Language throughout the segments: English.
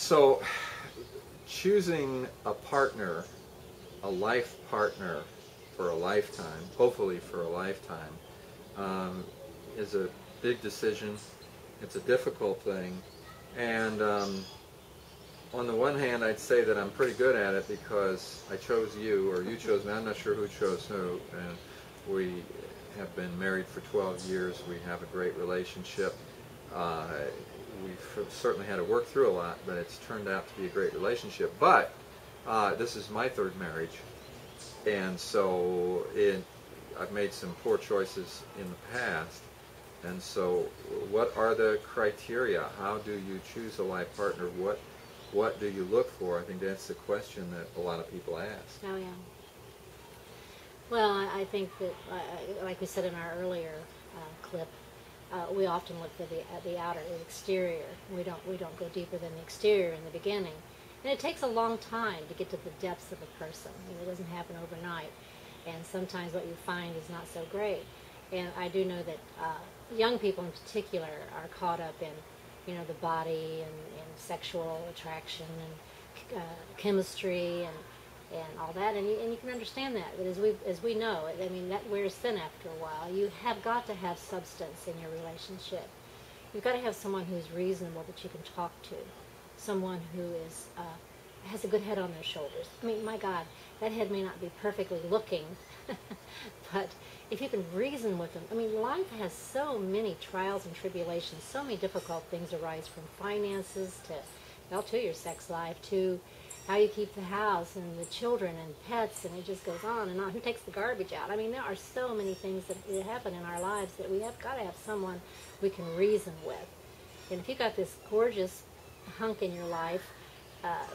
So, choosing a partner, a life partner for a lifetime, hopefully for a lifetime, is a big decision. It's a difficult thing. And on the one hand, I'd say that I'm pretty good at it because I chose you, or you chose me. I'm not sure who chose who. And we have been married for 12 years. We have a great relationship. Uh, we've certainly had to work through a lot, but it's turned out to be a great relationship. But this is my third marriage, and so I've made some poor choices in the past. And so, what are the criteria? How do you choose a life partner? What do you look for? I think that's the question that a lot of people ask. Oh yeah. Well, I think that, like we said in our earlier clip, we often look at the outer, the exterior. We don't go deeper than the exterior in the beginning, and it takes a long time to get to the depths of a person. It doesn't happen overnight, and sometimes what you find is not so great. And I do know that young people in particular are caught up in, the body and sexual attraction and chemistry and all that, and you can understand that. But as we know, I mean, that wears thin after a while. You have got to have substance in your relationship. You've got to have someone who's reasonable that you can talk to, someone who is has a good head on their shoulders. I mean, my God, that head may not be perfectly looking, but if you can reason with them. I mean, life has so many trials and tribulations, so many difficult things arise, from finances to your sex life, to how you keep the house and the children and pets, and it just goes on and on. Who takes the garbage out? I mean, there are so many things that happen in our lives that we have got to have someone we can reason with. And if you've got this gorgeous hunk in your life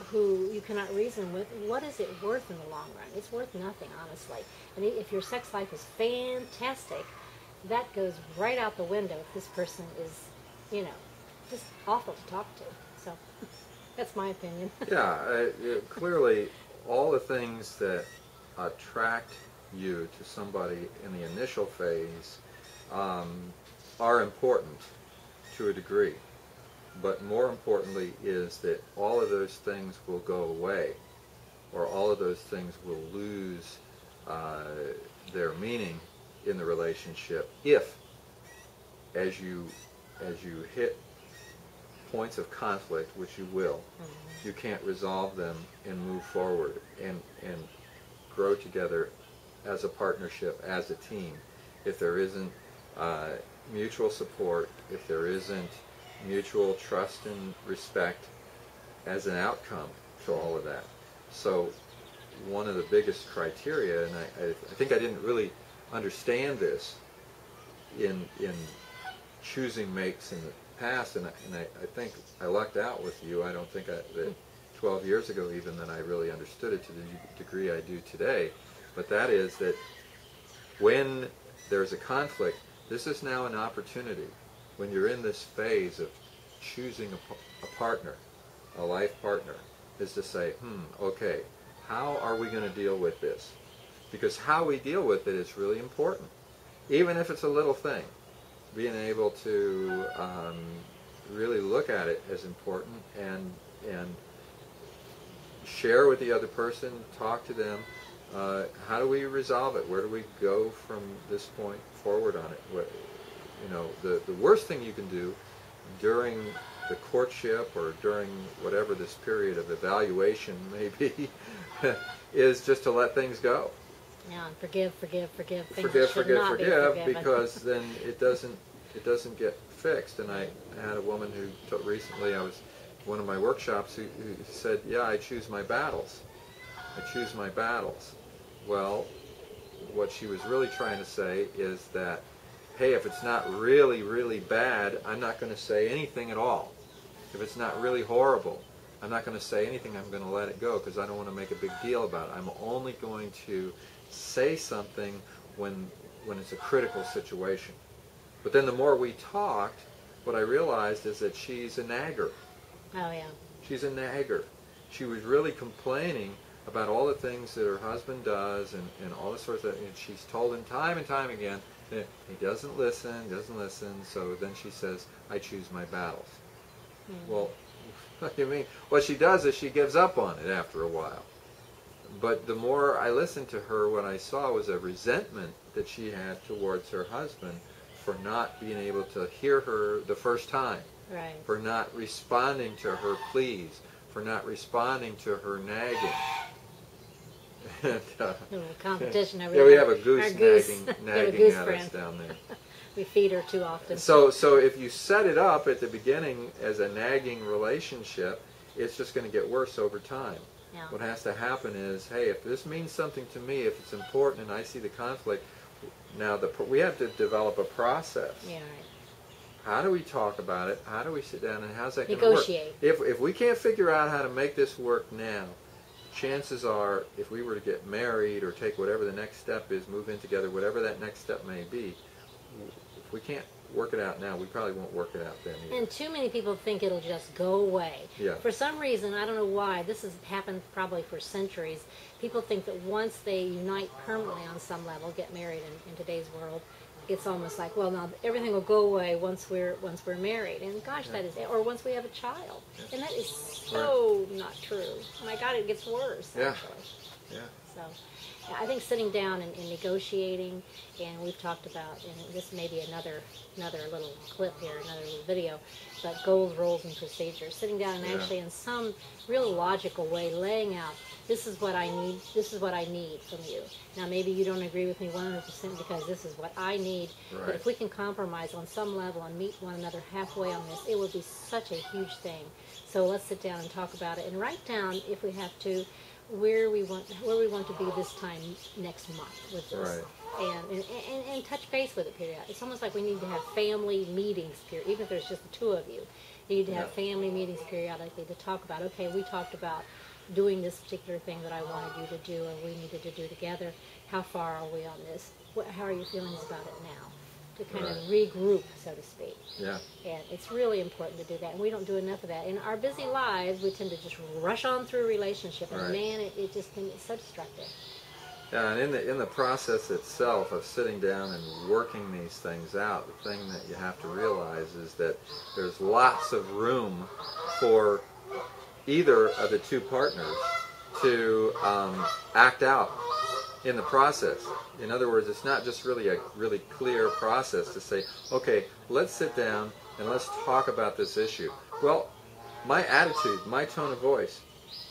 who you cannot reason with, what is it worth in the long run? It's worth nothing, honestly. And if your sex life is fantastic, that goes right out the window if this person is, just awful to talk to. So that's my opinion. Yeah, clearly all the things that attract you to somebody in the initial phase are important to a degree. But more importantly is that all of those things will go away, or all of those things will lose their meaning in the relationship if, as you hit points of conflict, which you will, you can't resolve them and move forward and grow together as a partnership, as a team. If there isn't mutual support, if there isn't mutual trust and respect as an outcome to all of that. So one of the biggest criteria, and I think I didn't really understand this in choosing mates in the past, and I think I lucked out with you. I don't think that 12 years ago even that I really understood it to the degree I do today. But that is that when there's a conflict, this is now an opportunity. When you're in this phase of choosing a partner, a life partner, is to say, okay, how are we going to deal with this? Because how we deal with it is really important. Even if it's a little thing, being able to really look at it as important and share with the other person, talk to them. How do we resolve it? Where do we go from this point forward on it? The worst thing you can do during the courtship or during whatever this period of evaluation may be is just to let things go. Yeah, and forgive. Things Forgive, should not be forgiven. because then it doesn't get fixed. And I had a woman who recently, I was one of my workshops, who said, "Yeah, I choose my battles. I choose my battles." Well, what she was really trying to say is that, hey, if it's not really, really bad, I'm not going to say anything at all. If it's not really horrible, I'm not going to say anything. I'm going to let it go because I don't want to make a big deal about it. I'm only going to say something when it's a critical situation. But then the more we talked, what I realized is that she's a nagger. Oh, yeah. She's a nagger. She was really complaining about all the things that her husband does and all this sort of thing. And she's told him time and time again that he doesn't listen, so then she says, I choose my battles. Mm-hmm. Well, What do you mean? What she does is she gives up on it after a while. But the more I listened to her, what I saw was a resentment that she had towards her husband for not being able to hear her the first time, Right. for not responding to her pleas, for not responding to her nagging. And, A little competition over yeah, there. we have a goose Our goose. nagging goose at friend. us down there. We feed her too often. So if you set it up at the beginning as a nagging relationship, it's just going to get worse over time. Yeah. What has to happen is, hey, if this means something to me, if it's important and I see the conflict, now we have to develop a process. Yeah, right. How do we talk about it? How do we sit down and how's that going to work? Negotiate. If we can't figure out how to make this work now, chances are if we were to get married or take whatever the next step is, move in together, whatever that next step may be, if we can't work it out now, we probably won't work it out then either. And too many people think it'll just go away. Yeah. For some reason, I don't know why, this has happened probably for centuries. People think that once they unite permanently on some level, get married in today's world, it's almost like, well, now everything will go away once we're married. And gosh, that is, or once we have a child. And that is so not true. Oh my God, it gets worse, Yeah. actually. Yeah. So I think sitting down and negotiating, and we've talked about, and this may be another little clip here, another little video, but goals, roles, and procedures. Sitting down and Yeah. actually in some real logical way laying out, this is what I need, this is what I need from you. Now maybe you don't agree with me 100% because this is what I need, Right. but if we can compromise on some level and meet one another halfway on this, it would be such a huge thing. So let's sit down and talk about it and write down, if we have to, where we want to be this time next month with this, Right. and touch base with it. Period. It's almost like we need to have family meetings. Period. Even if there's just the two of you, you need to have family meetings periodically to talk about. Okay, we talked about doing this particular thing that I wanted you to do, or we needed to do together. How far are we on this? How are your feelings about it now? To kind of regroup, so to speak. Yeah. And it's really important to do that, and we don't do enough of that. In our busy lives, we tend to just rush on through a relationship, and man, it just can get so destructive. Yeah, and in the process itself of sitting down and working these things out, the thing that you have to realize is that there's lots of room for either of the two partners to act out in the process. In other words, it's not just really a really clear process to say, okay, let's sit down and let's talk about this issue. Well, my attitude, my tone of voice,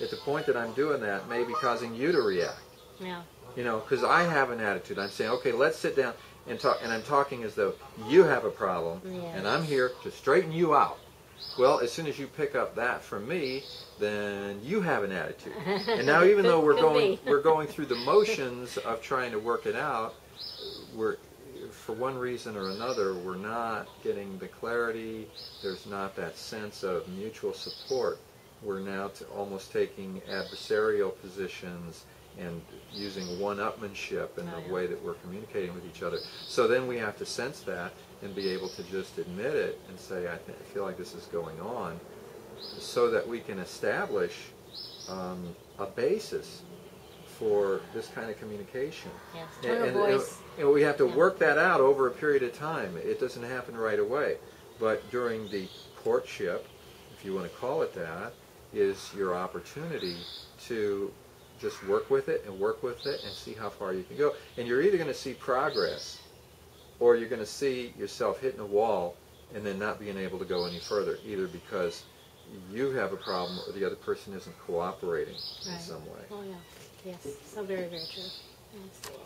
at the point that I'm doing that may be causing you to react. Yeah. You know, because I have an attitude. I'm saying, okay, let's sit down and talk, and I'm talking as though you have a problem, and I'm here to straighten you out. Well, as soon as you pick up that from me, then you have an attitude. And now, even though we're going through the motions of trying to work it out, we're, for one reason or another, we're not getting the clarity. There's not that sense of mutual support. We're now almost taking adversarial positions and using one-upmanship in the way that we're communicating with each other. So then we have to sense that and be able to just admit it and say, I feel like this is going on, so that we can establish a basis for this kind of communication. Yes, tone of voice. And we have to work that out over a period of time. It doesn't happen right away. But during the courtship, if you want to call it that, is your opportunity to just work with it and see how far you can go. And you're either going to see progress, or you're going to see yourself hitting a wall and then not being able to go any further, either because you have a problem or the other person isn't cooperating in some way. Oh yeah, yes, so very, very true. Absolutely.